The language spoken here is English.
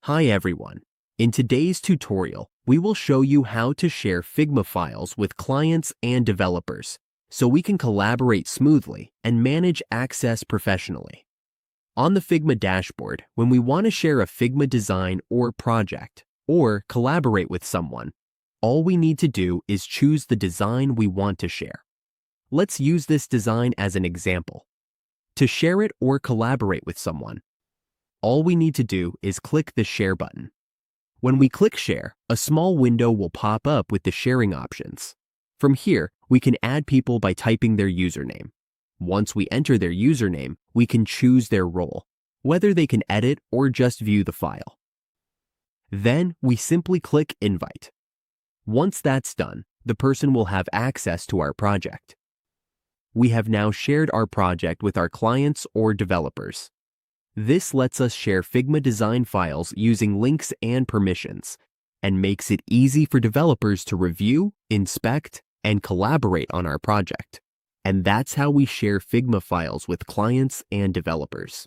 Hi everyone. In today's tutorial, we will show you how to share Figma files with clients and developers so we can collaborate smoothly and manage access professionally. On the Figma dashboard, when we want to share a Figma design or project or collaborate with someone, all we need to do is choose the design we want to share. Let's use this design as an example. To share it or collaborate with someone, all we need to do is click the Share button. When we click Share, a small window will pop up with the sharing options. From here, we can add people by typing their username. Once we enter their username, we can choose their role, whether they can edit or just view the file. Then we simply click Invite. Once that's done, the person will have access to our project. We have now shared our project with our clients or developers. This lets us share Figma design files using links and permissions, and makes it easy for developers to review, inspect, and collaborate on our project. And that's how we share Figma files with clients and developers.